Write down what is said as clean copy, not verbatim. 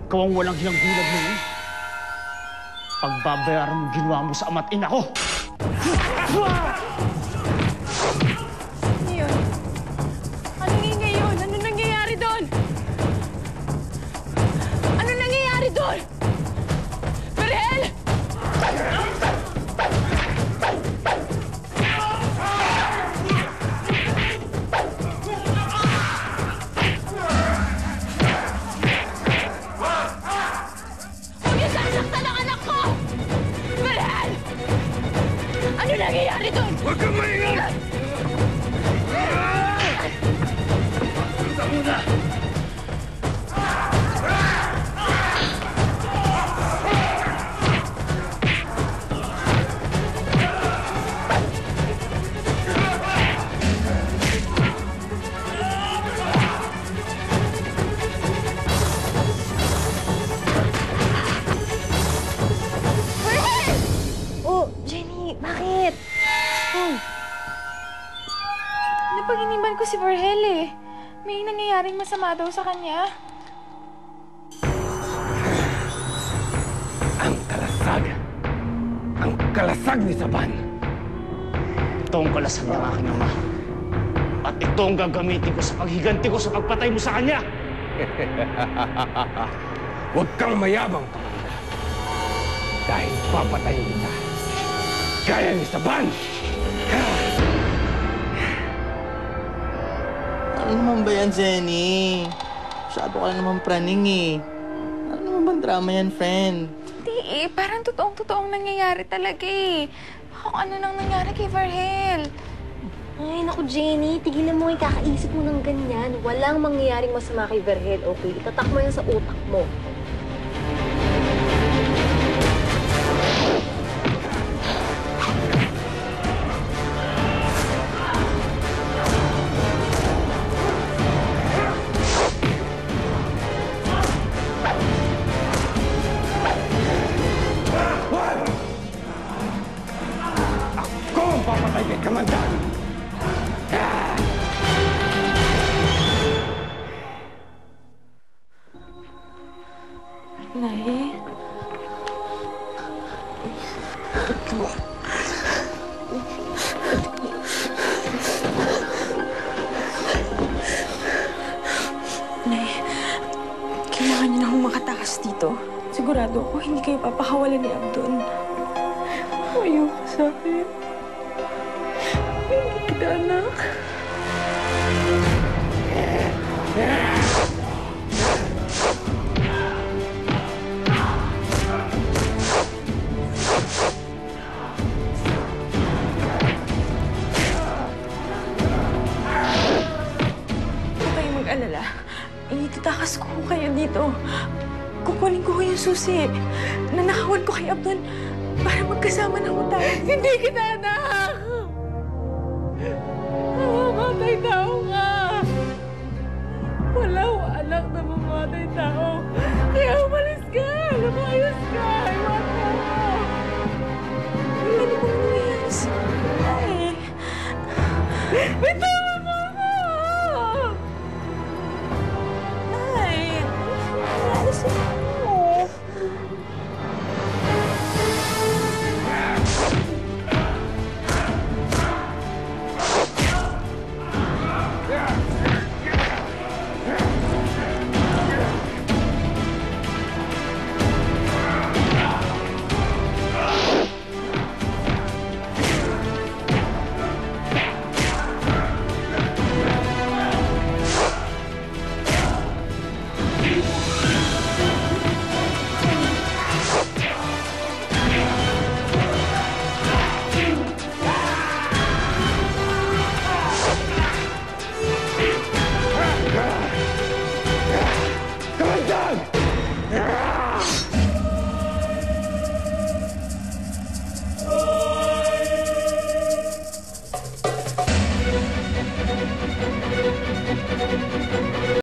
Kawang walang hilang gulag mo eh. Pagbabayaran mo ginawa mo sa ama't ina ko! Ano yun? Anong ingay yun? Ano nangyayari doon? Ano nangyayari doon? Berhel! Huwag niyo sasaktan ang anak ko! Berhel! Ano nangyayari doon? Huwag kang maingay! Punta muna! Oh, Jenny, bakit? Oh. Napag-inimban ko si Berhel eh. May nangyayaring masama daw sa kanya. Ang kalasag! Ang kalasag ni Saban! Ito ang kalasag ng aking ama. At ito ang gagamitin ko sa paghiganti ko sa pagpatay mo sa kanya! Huwag kang mayabang, Kamanda. Dahil papatayin kita. Gaya ni Saban! Ano naman ba yan, Jenny? Masyado ka naman praning eh. Ano naman bang drama yan, friend? Hindi eh, parang totoong-totoong nangyayari talaga eh. Kung ano nang nangyari kay Berhel. Ay, naku, Jenny. Tigilan mo, kakaisip mo ng ganyan. Walang mangyayaring masama kay Berhel, okay? Itatak mo yan sa utak mo. Ako ang papatay kay Kamanda! Nay? Nay, kailangan niyo na akong makatakas dito. Sigurado ako hindi kayo papakawalan ni Abdon. Ayoko sa akin. Hindi kita, anak. Huwag kayong mag-alala. Itatakas ko kayo dito. Kukunin ko yung susi. Nanakawan ko kay Abdon para magkasama na ho tayo. Hindi kita, anak! Mamamatay daw.